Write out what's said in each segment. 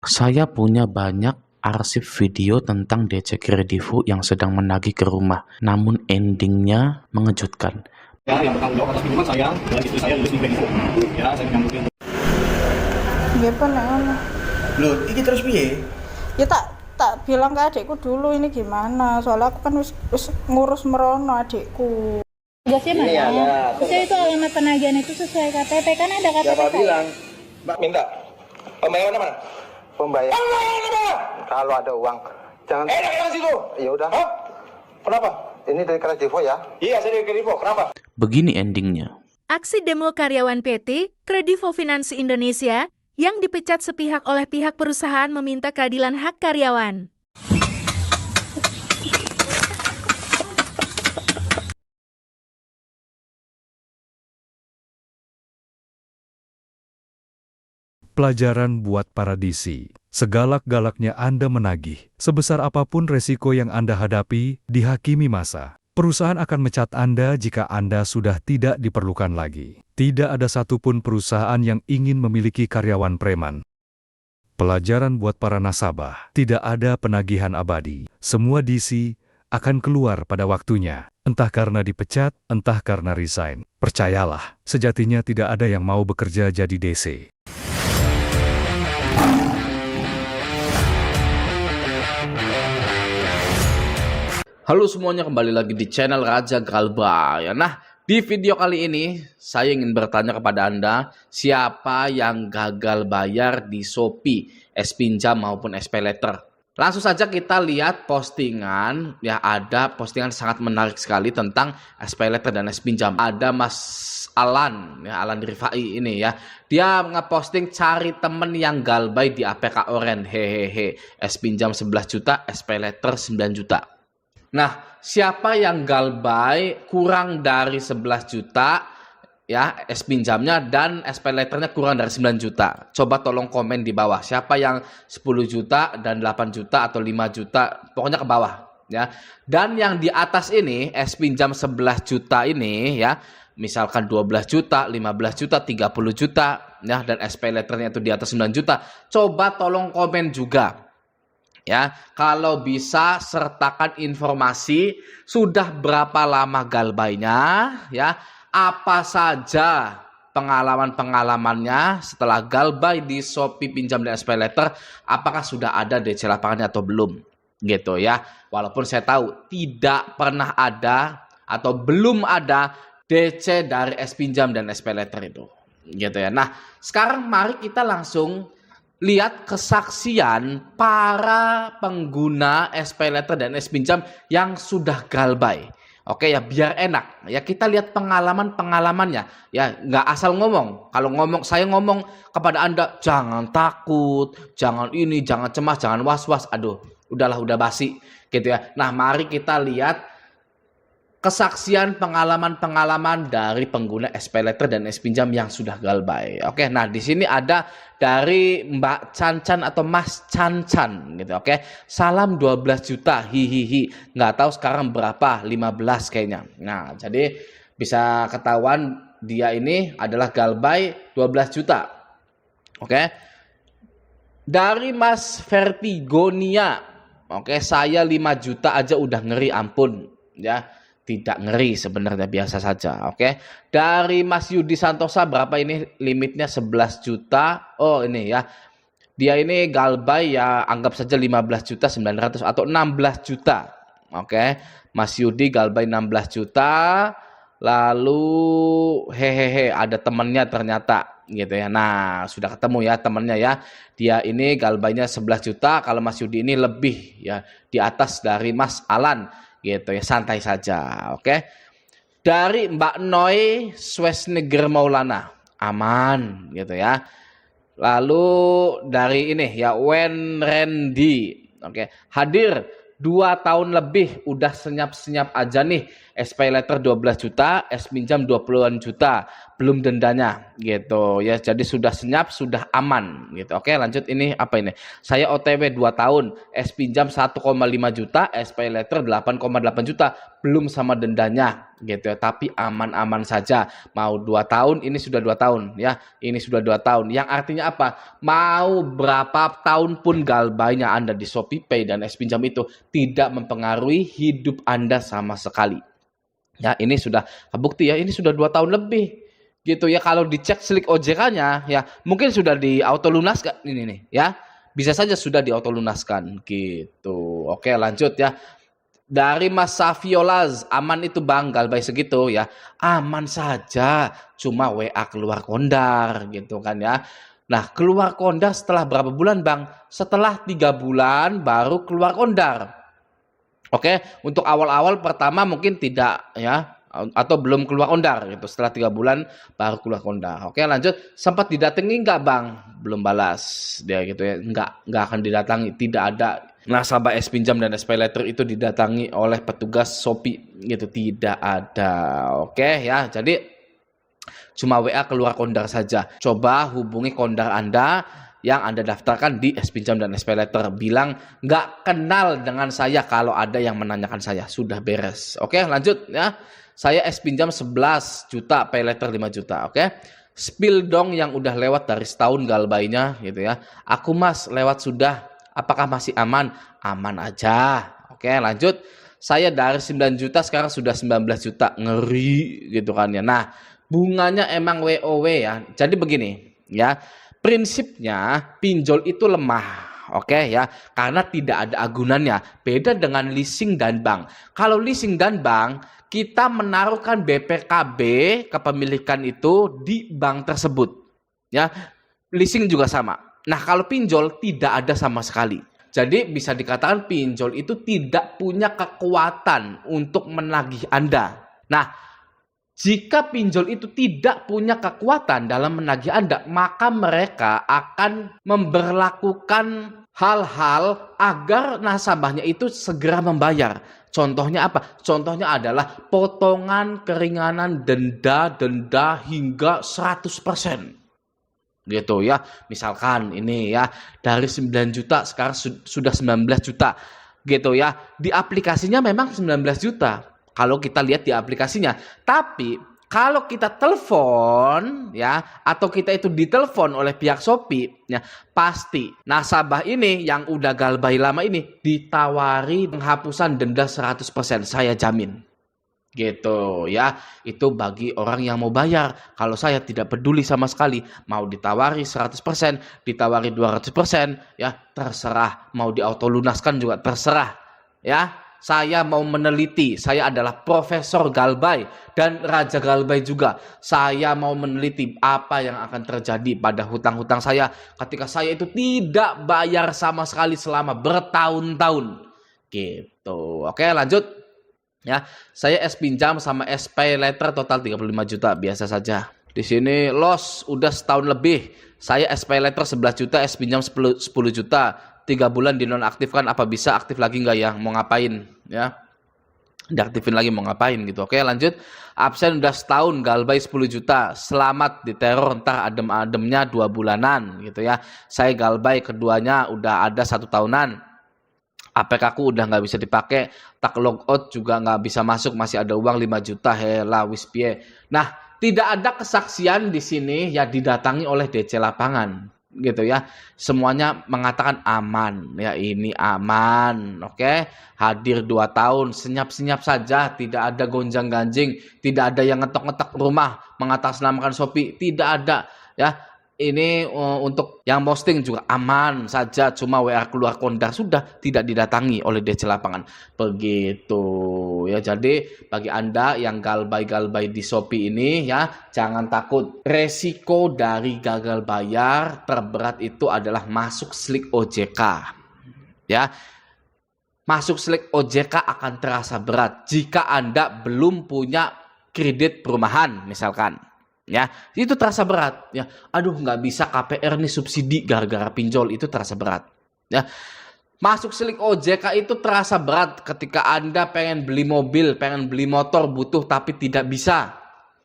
Saya punya banyak arsip video tentang DC Kredivo yang sedang menagih ke rumah, namun endingnya mengejutkan. Ya, yang bertanggung jawab atas pinjaman saya dan istri saya lulus di Kredivo. Ya, saya menyambut itu. Nggih pun nek ngono. Loh, iki terus piye? Ya tak bilang ke adikku dulu ini gimana, soalnya aku kan wis ngurus merono adikku. Tugasnya mana? Maksudnya itu alamat penagihan itu sesuai KTP, kan ada KTP. Siapa bilang? Mbak minta pembayaran mana? Pembayar. Pembayaran mana? Kalau ada uang, jangan. Yang situ. Ya udah. Hah? Kenapa? Ini dari Kredivo ya? Iya, saya dari Kredivo. Kenapa? Begini endingnya. Aksi demo karyawan PT Kredivo Finansi Indonesia yang dipecat sepihak oleh pihak perusahaan meminta keadilan hak karyawan. Pelajaran buat para DC. Segalak-galaknya Anda menagih, sebesar apapun resiko yang Anda hadapi, dihakimi masa. Perusahaan akan mecat Anda jika Anda sudah tidak diperlukan lagi. Tidak ada satupun perusahaan yang ingin memiliki karyawan preman. Pelajaran buat para nasabah, tidak ada penagihan abadi. Semua DC akan keluar pada waktunya. Entah karena dipecat, entah karena resign. Percayalah, sejatinya tidak ada yang mau bekerja jadi DC. Halo semuanya, kembali lagi di channel Raja Galba. Nah, di video kali ini saya ingin bertanya kepada Anda, siapa yang gagal bayar di Shopee, S-Pinjam maupun SPayLater? Langsung saja kita lihat postingan, ya ada postingan sangat menarik sekali tentang SPayLater dan S-Pinjam. Ada Mas Alan, ya Alan Rifai ini ya. Dia ngeposting cari temen yang galbay di APK Oren, hehehe. S-Pinjam 11 juta, SPayLater 9 juta. Nah, siapa yang galbay kurang dari 11 juta ya S-Pinjamnya dan SPayLaternya kurang dari 9 juta? Coba tolong komen di bawah. Siapa yang 10 juta dan 8 juta atau 5 juta? Pokoknya ke bawah ya. Dan yang di atas ini S-Pinjam 11 juta ini ya, misalkan 12 juta, 15 juta, 30 juta ya, dan SPayLaternya itu di atas 9 juta. Coba tolong komen juga. Ya, kalau bisa sertakan informasi sudah berapa lama galbaynya, ya, apa saja pengalaman-pengalamannya setelah galbay di Shopee Pinjam dan SPayLater, apakah sudah ada DC lapangannya atau belum, gitu ya. Walaupun saya tahu tidak pernah ada atau belum ada DC dari S-Pinjam dan SPayLater itu, gitu ya. Nah, sekarang mari kita langsung lihat kesaksian para pengguna SPayLater dan S-Pinjam yang sudah galbay. Oke ya, biar enak. Ya, kita lihat pengalaman-pengalamannya. Ya, nggak asal ngomong. Kalau saya ngomong kepada Anda, jangan takut, jangan ini, jangan cemas, jangan was-was. Aduh, udahlah, udah basi. Gitu ya. Nah, mari kita lihat kesaksian pengalaman-pengalaman dari pengguna SPayLater dan S-Pinjam yang sudah galbay. Oke, nah di sini ada dari Mbak Cancan atau Mas Cancan gitu. Oke, salam 12 juta, hihihi. Nggak tahu sekarang berapa, 15 kayaknya. Nah, jadi bisa ketahuan dia ini adalah galbay 12 juta. Oke. Dari Mas Vertigonia. Oke, saya 5 juta aja udah ngeri, ampun ya. Tidak ngeri sebenarnya, biasa saja. Oke. Dari Mas Yudi Santosa, berapa ini limitnya? 11 juta. Oh, ini ya. Dia ini galbay ya, anggap saja 15 juta 900 atau 16 juta. Oke. Mas Yudi galbay 16 juta. Lalu hehehe, ada temennya ternyata gitu ya. Nah, sudah ketemu ya temennya ya. Dia ini galbaynya 11 juta, kalau Mas Yudi ini lebih ya, di atas dari Mas Alan. Gitu ya, santai saja. Oke. Dari Mbak Noi Swesneger Maulana, aman gitu ya. Lalu dari ini ya, Wen Randy, oke, hadir 2 tahun lebih, udah senyap-senyap aja nih. SPayLater 12 juta, S-Pinjam 20-an juta. belum dendanya gitu ya. Jadi sudah senyap, sudah aman gitu. Oke, lanjut ini apa ini? Saya OTW 2 tahun, es pinjam 1,5 juta, es pay letter 8,8 juta, belum sama dendanya gitu ya. Tapi aman-aman saja. Mau 2 tahun, ini sudah 2 tahun ya. Ini sudah 2 tahun. Yang artinya apa? Mau berapa tahun pun galbainya Anda di ShopeePay dan es pinjam itu tidak mempengaruhi hidup Anda sama sekali. Ya, ini sudah kebukti ya, ini sudah 2 tahun lebih gitu ya. Kalau dicek slik OJK-nya ya, mungkin sudah di auto lunaskan ini nih ya. Bisa saja sudah di auto lunaskan gitu. Oke, lanjut ya. Dari Mas Safiolaz, aman itu Bang galbay segitu ya. Aman saja, cuma WA keluar kondar gitu kan ya. Nah, keluar kondar setelah berapa bulan Bang? Setelah 3 bulan baru keluar kondar. Oke, untuk awal-awal pertama mungkin tidak ya, atau belum keluar kondar gitu. Setelah 3 bulan baru keluar kondar. Oke, lanjut. Sempat didatangi enggak Bang? Belum balas dia gitu ya. Enggak akan didatangi. Tidak ada nasabah es pinjam dan es pay letter itu didatangi oleh petugas Shopee gitu. Tidak ada. Oke ya. Jadi cuma WA keluar kondar saja. Coba hubungi kondar Anda yang Anda daftarkan di es pinjam dan es pay letter. Bilang nggak kenal dengan saya kalau ada yang menanyakan saya. Sudah beres. Oke, lanjut ya. Saya es pinjam 11 juta, pay letter 5 juta. Oke. Spill dong yang udah lewat dari setahun galbainya gitu ya. Aku Mas, lewat sudah. Apakah masih aman? Aman aja. Oke, lanjut. Saya dari 9 juta sekarang sudah 19 juta. Ngeri gitu kan ya. Nah, bunganya emang WOW ya. Jadi begini ya. Prinsipnya pinjol itu lemah, oke ya, karena tidak ada agunannya. Beda dengan leasing dan bank. Kalau leasing dan bank, kita menaruhkan BPKB kepemilikan itu di bank tersebut, ya. Leasing juga sama. Nah, kalau pinjol tidak ada sama sekali. Jadi bisa dikatakan pinjol itu tidak punya kekuatan untuk menagih Anda. Nah, jika pinjol itu tidak punya kekuatan dalam menagih Anda, maka mereka akan memberlakukan hal-hal agar nasabahnya itu segera membayar. Contohnya apa? Contohnya adalah potongan keringanan denda hingga 100%. Gitu ya. Misalkan ini ya, dari 9 juta sekarang sudah 19 juta. Gitu ya. Di aplikasinya memang 19 juta. Kalau kita lihat di aplikasinya. Tapi kalau kita telepon ya, atau kita itu ditelepon oleh pihak Shopee ya, pasti nasabah ini yang udah galbay lama ini ditawari penghapusan denda 100%, saya jamin. Gitu ya. Itu bagi orang yang mau bayar. Kalau saya tidak peduli sama sekali, mau ditawari 100%, ditawari 200% ya, terserah. Mau di auto lunaskan juga terserah ya. Saya mau meneliti, saya adalah profesor galbay dan raja galbay juga. Saya mau meneliti apa yang akan terjadi pada hutang-hutang saya ketika saya itu tidak bayar sama sekali selama bertahun-tahun. Gitu. Oke, lanjut. Ya, saya es pinjam sama es pay letter total 35 juta, biasa saja. Di sini loss udah setahun lebih. Saya es pay letter 11 juta, es pinjam 10 juta. 3 bulan dinonaktifkan, apa bisa aktif lagi nggak ya? Mau ngapain ya? Diaktifin lagi mau ngapain gitu. Oke, lanjut. Absen udah setahun, galbay 10 juta. Selamat diteror, ntar adem-ademnya 2 bulanan gitu ya. Saya galbay keduanya udah ada 1 tahunan. APK ku udah nggak bisa dipakai, tak logout juga nggak bisa masuk, masih ada uang 5 juta. Hela wis piye. Nah, tidak ada kesaksian di sini ya, didatangi oleh DC lapangan. Gitu ya, semuanya mengatakan aman ya, ini aman. Oke, hadir 2 tahun, senyap-senyap saja, tidak ada gonjang-ganjing, tidak ada yang ngetok-ngetok rumah mengatasnamakan Shopee, tidak ada ya. Ini untuk yang posting juga aman saja, cuma WA keluar kondar sudah, tidak didatangi oleh DC lapangan. Begitu ya. Jadi bagi Anda yang galbay-galbay di Shopee ini ya, jangan takut. Resiko dari gagal bayar terberat itu adalah masuk slik OJK. Ya. Masuk slik OJK akan terasa berat jika Anda belum punya kredit perumahan misalkan. Ya, itu terasa berat ya. Aduh, nggak bisa KPR nih subsidi gara-gara pinjol, itu terasa berat ya. Masuk slik OJK itu terasa berat ketika Anda pengen beli mobil, pengen beli motor, butuh tapi tidak bisa.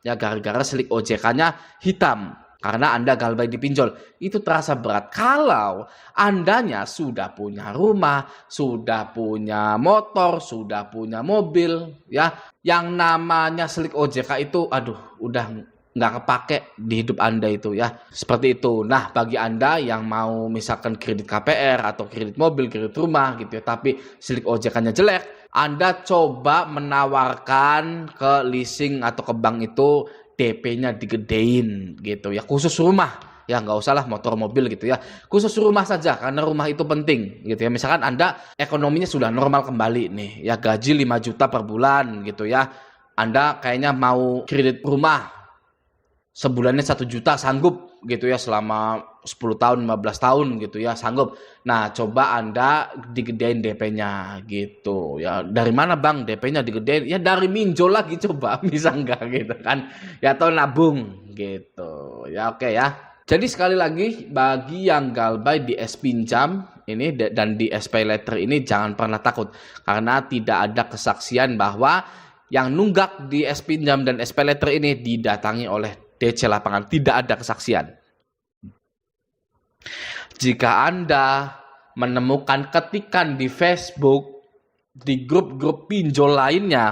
Ya gara-gara slip OJK-nya hitam. Karena Anda galbay di pinjol, itu terasa berat. Kalau Andanya sudah punya rumah, sudah punya motor, sudah punya mobil, ya, yang namanya slip OJK itu, aduh, udah nggak kepake di hidup Anda itu, ya. Seperti itu. Nah, bagi Anda yang mau misalkan kredit KPR atau kredit mobil, kredit rumah gitu ya, tapi slip OJK-nya jelek, Anda coba menawarkan ke leasing atau ke bank itu DP-nya digedein gitu ya, khusus rumah ya, nggak usah lah motor mobil gitu ya, khusus rumah saja karena rumah itu penting gitu ya. Misalkan Anda ekonominya sudah normal kembali nih ya, gaji 5 juta per bulan gitu ya, Anda kayaknya mau kredit rumah sebulannya 1 juta sanggup gitu ya, selama 10 tahun 15 tahun gitu ya, sanggup. Nah, coba Anda digedein DP-nya gitu ya. Dari mana Bang DP-nya digedein? Ya dari minjol lagi, coba bisa enggak gitu kan. Ya atau nabung gitu. Ya oke ya. Jadi sekali lagi bagi yang galbay di S pinjam ini dan di SP letter ini jangan pernah takut, karena tidak ada kesaksian bahwa yang nunggak di S pinjam dan SP letter ini didatangi oleh DC lapangan. Tidak ada kesaksian. Jika Anda menemukan ketikan di Facebook, di grup-grup pinjol lainnya,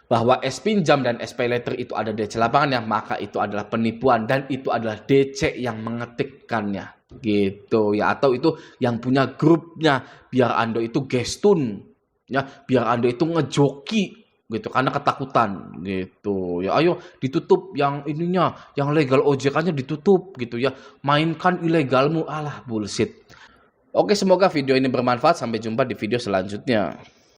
bahwa S pinjam dan SP letter itu ada DC lapangannya, maka itu adalah penipuan dan itu adalah DC yang mengetikkannya. Gitu ya, atau itu yang punya grupnya, biar Anda itu gestun, ya, biar Anda itu ngejoki gitu karena ketakutan gitu ya. Ayo ditutup yang ininya, yang legal OJK-nya ditutup gitu ya, mainkan ilegalmu. Alah bullshit. Oke, semoga video ini bermanfaat. Sampai jumpa di video selanjutnya.